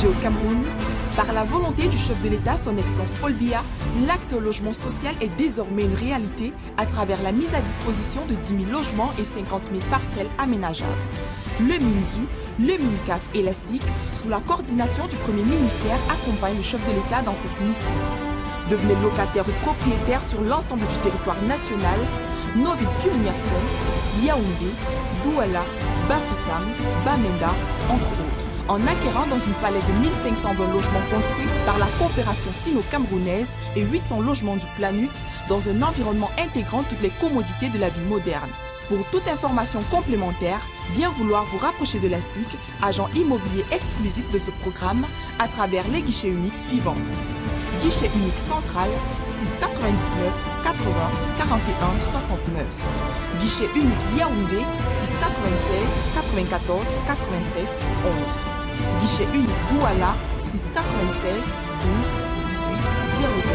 projet au Cameroun. Par la volonté du chef de l'État, son Excellence Paul Biya, l'accès au logement social est désormais une réalité à travers la mise à disposition de 10 000 logements et 50 000 parcelles aménageables. Le MINDU, le MINCAF et la SIC, sous la coordination du Premier ministère, accompagnent le chef de l'État dans cette mission. Devenez locataire ou propriétaire sur l'ensemble du territoire national. Nos villes pionnières sont Yaoundé, Douala, Bafoussam, Bamenda, entre autres. En acquérant dans une palette de 1520 logements construits par la coopération sino-camerounaise et 800 logements du Planut dans un environnement intégrant toutes les commodités de la vie moderne. Pour toute information complémentaire, bien vouloir vous rapprocher de la SIC, agent immobilier exclusif de ce programme, à travers les guichets uniques suivants. Guichet unique central 699 80 41 69. Guichet unique Yaoundé 696 94 87 11. Guichet unique Douala 696 12 18 00.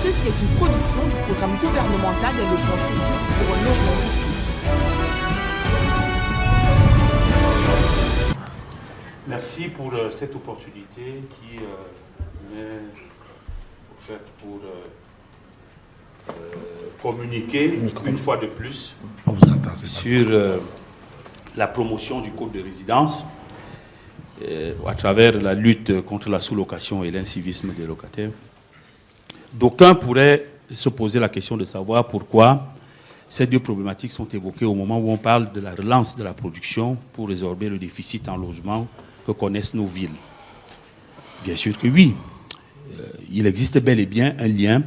Ceci est une production du programme gouvernemental des logements sociaux pour un logement pour tous. Merci pour cette opportunité qui m'est offerte pour communiquer une fois de plus sur la promotion du code de résidence à travers la lutte contre la sous-location et l'incivisme des locataires. D'aucuns pourraient se poser la question de savoir pourquoi ces deux problématiques sont évoquées au moment où on parle de la relance de la production pour résorber le déficit en logement que connaissent nos villes. Bien sûr que oui, il existe bel et bien un lien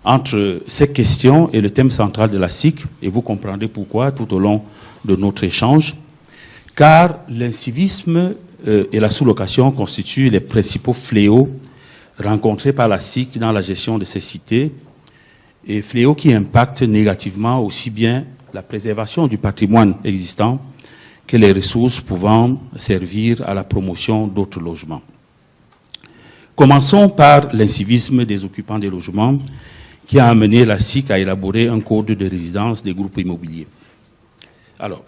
entre ces questions et le thème central de la SIC, et vous comprendrez pourquoi tout au long de notre échange, car l'incivisme et la sous-location constituent les principaux fléaux rencontrés par la SIC dans la gestion de ces cités, et fléaux qui impactent négativement aussi bien la préservation du patrimoine existant que les ressources pouvant servir à la promotion d'autres logements. Commençons par l'incivisme des occupants des logements qui a amené la SIC à élaborer un code de résidence des groupes immobiliers. Alors,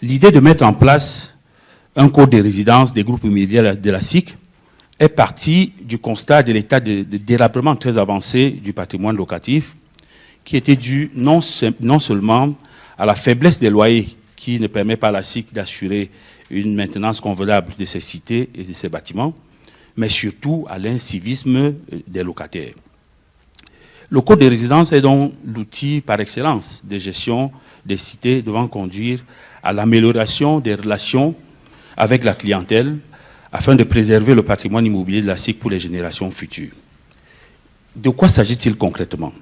l'idée de mettre en place un code de résidence des groupes immobiliers de la SIC est partie du constat de l'état de délabrement très avancé du patrimoine locatif qui était dû non seulement à la faiblesse des loyers qui ne permet pas à la SIC d'assurer une maintenance convenable de ces cités et de ces bâtiments, mais surtout à l'incivisme des locataires. Le code de résidence est donc l'outil par excellence de gestion des cités devant conduire à l'amélioration des relations avec la clientèle afin de préserver le patrimoine immobilier de la SIC pour les générations futures. De quoi s'agit-il concrètement?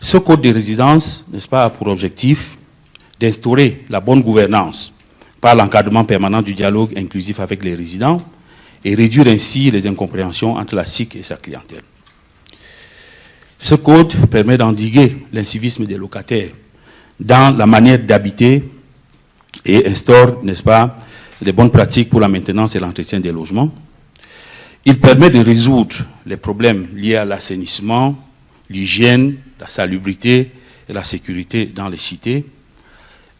Ce code de résidence, n'est-ce pas, a pour objectif d'instaurer la bonne gouvernance par l'encadrement permanent du dialogue inclusif avec les résidents et réduire ainsi les incompréhensions entre la SIC et sa clientèle. Ce code permet d'endiguer l'incivisme des locataires dans la manière d'habiter et instaure, n'est-ce pas, les bonnes pratiques pour la maintenance et l'entretien des logements. Il permet de résoudre les problèmes liés à l'assainissement, l'hygiène, la salubrité et la sécurité dans les cités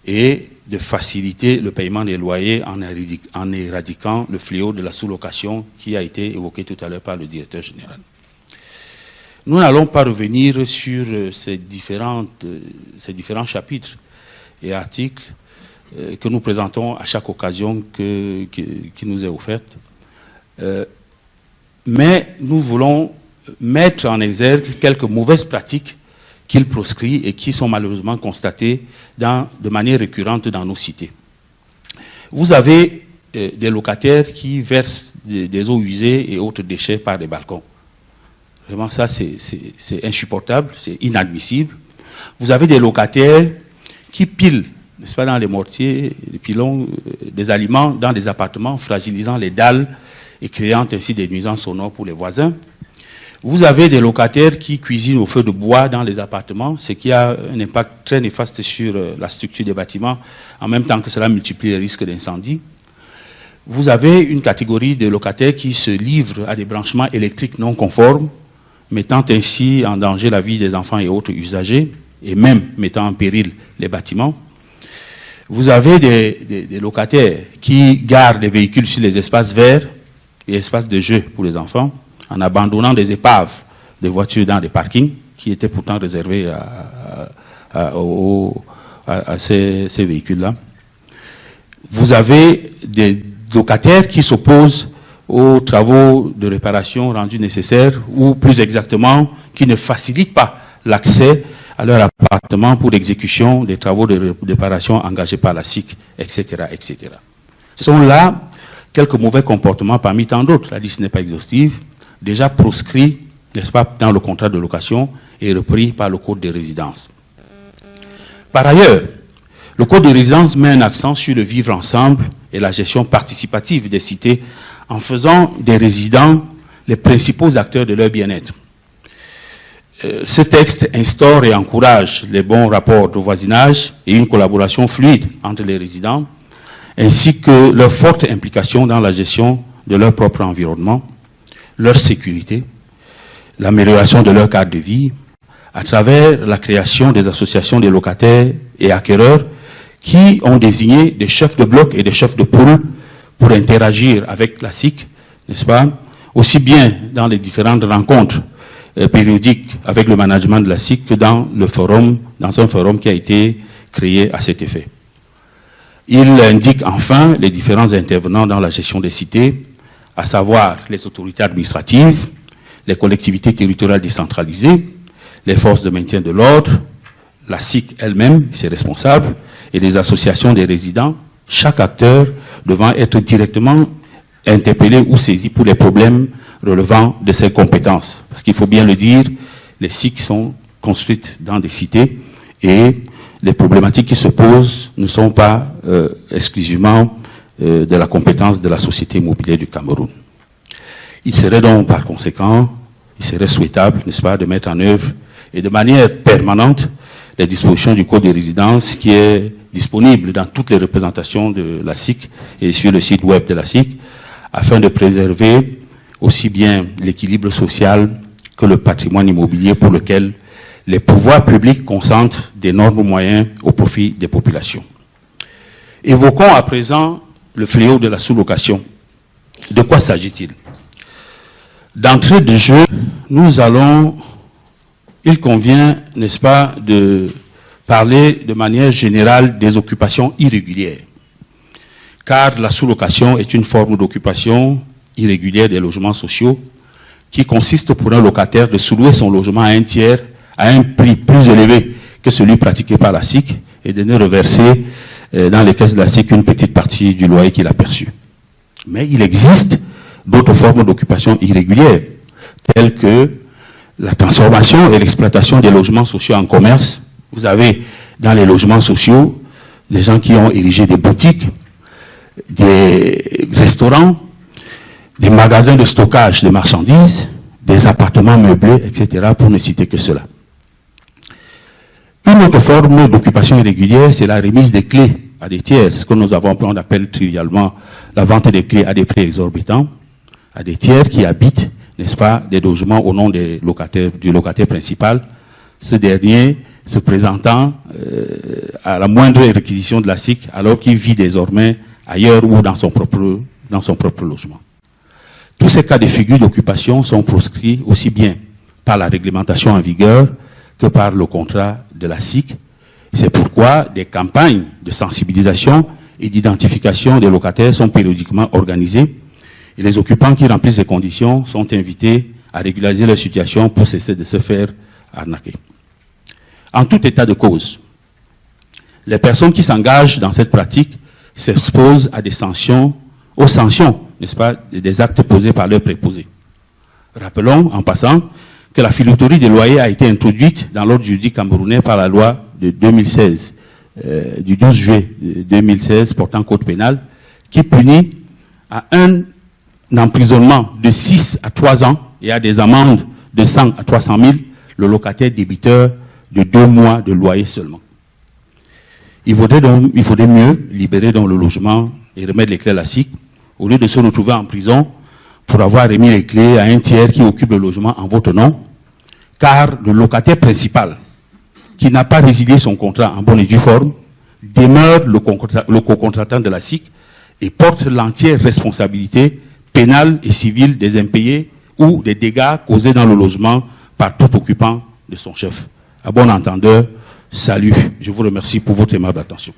et de faciliter le paiement des loyers en éradiquant le fléau de la sous-location qui a été évoqué tout à l'heure par le directeur général. Nous n'allons pas revenir sur ces différents chapitres et articles que nous présentons à chaque occasion qui nous est offerte. Mais nous voulons mettre en exergue quelques mauvaises pratiques qu'il proscrit et qui sont malheureusement constatées de manière récurrente dans nos cités. Vous avez des locataires qui versent des eaux usées et autres déchets par les balcons. Vraiment, ça, c'est insupportable, c'est inadmissible. Vous avez des locataires qui pilent, n'est-ce pas, dans les mortiers, les pilons, des aliments dans des appartements, fragilisant les dalles et créant ainsi des nuisances sonores pour les voisins. Vous avez des locataires qui cuisinent au feu de bois dans les appartements, ce qui a un impact très néfaste sur la structure des bâtiments, en même temps que cela multiplie les risques d'incendie. Vous avez une catégorie de locataires qui se livrent à des branchements électriques non conformes, mettant ainsi en danger la vie des enfants et autres usagers, et même mettant en péril les bâtiments. Vous avez des locataires qui garent des véhicules sur les espaces verts, et espaces de jeu pour les enfants, en abandonnant des épaves de voitures dans des parkings qui étaient pourtant réservés à ces véhicules-là. Vous avez des locataires qui s'opposent aux travaux de réparation rendus nécessaires, ou plus exactement, qui ne facilitent pas l'accès à leur appartement pour l'exécution des travaux de réparation engagés par la SIC, etc., etc. Ce sont là quelques mauvais comportements parmi tant d'autres. La liste n'est pas exhaustive, déjà proscrits, n'est-ce pas, dans le contrat de location et repris par le Code des résidences. Par ailleurs, le Code des résidences met un accent sur le vivre ensemble et la gestion participative des cités en faisant des résidents les principaux acteurs de leur bien-être. Ce texte instaure et encourage les bons rapports de voisinage et une collaboration fluide entre les résidents, ainsi que leur forte implication dans la gestion de leur propre environnement, leur sécurité, l'amélioration de leur cadre de vie, à travers la création des associations des locataires et acquéreurs qui ont désigné des chefs de bloc et des chefs de pôle pour interagir avec la SIC, n'est-ce pas, aussi bien dans les différentes rencontres périodiques avec le management de la SIC que dans un forum qui a été créé à cet effet. Il indique enfin les différents intervenants dans la gestion des cités, à savoir les autorités administratives, les collectivités territoriales décentralisées, les forces de maintien de l'ordre, la SIC elle-même, ses responsables, et les associations des résidents, chaque acteur devant être directement interpellé ou saisi pour les problèmes relevant de ses compétences. Parce qu'il faut bien le dire, les SIC sont construites dans des cités et les problématiques qui se posent ne sont pas exclusivement de la compétence de la Société immobilière du Cameroun. Il serait donc par conséquent, il serait souhaitable, n'est-ce pas, de mettre en œuvre et de manière permanente les dispositions du Code des résidences qui est disponible dans toutes les représentations de la SIC et sur le site web de la SIC, afin de préserver aussi bien l'équilibre social que le patrimoine immobilier pour lequel les pouvoirs publics concentrent d'énormes moyens au profit des populations. Évoquons à présent le fléau de la sous-location. De quoi s'agit-il? D'entrée de jeu, il convient, n'est-ce pas, de parler de manière générale des occupations irrégulières. Car la sous-location est une forme d'occupation irrégulière des logements sociaux qui consiste pour un locataire de sous-louer son logement à un tiers à un prix plus élevé que celui pratiqué par la SIC et de ne reverser dans les caisses de la SIC une petite partie du loyer qu'il a perçu. Mais il existe d'autres formes d'occupation irrégulière, telles que la transformation et l'exploitation des logements sociaux en commerce. Vous avez dans les logements sociaux des gens qui ont érigé des boutiques, des restaurants, des magasins de stockage de marchandises, des appartements meublés, etc., pour ne citer que cela. Une autre forme d'occupation irrégulière, c'est la remise des clés à des tiers, ce que on appelle trivialement la vente des clés à des prix exorbitants, à des tiers qui habitent, n'est-ce pas, des logements au nom du locataire principal, ce dernier se présentant à la moindre réquisition de la SIC, alors qu'il vit désormais ailleurs ou dans son propre logement. Tous ces cas de figure d'occupation sont proscrits aussi bien par la réglementation en vigueur que par le contrat de la SIC. C'est pourquoi des campagnes de sensibilisation et d'identification des locataires sont périodiquement organisées et les occupants qui remplissent ces conditions sont invités à régulariser leur situation pour cesser de se faire arnaquer. En tout état de cause, les personnes qui s'engagent dans cette pratique s'exposent à aux sanctions, n'est-ce pas, des actes posés par leurs préposés. Rappelons, en passant, que la filouterie des loyers a été introduite dans l'ordre juridique camerounais par la loi de 2016, du 12 juillet 2016 portant code pénal, qui punit à un emprisonnement de 6 à 3 ans et à des amendes de 100 à 300 000 le locataire débiteur de 2 mois de loyer seulement. Il faudrait mieux libérer donc le logement et remettre les clés à la SIC, au lieu de se retrouver en prison pour avoir remis les clés à un tiers qui occupe le logement en votre nom, car le locataire principal, qui n'a pas résilié son contrat en bonne et due forme, demeure le co-contractant de la SIC et porte l'entière responsabilité pénales et civiles des impayés ou des dégâts causés dans le logement par tout occupant de son chef. À bon entendeur, salut. Je vous remercie pour votre aimable attention.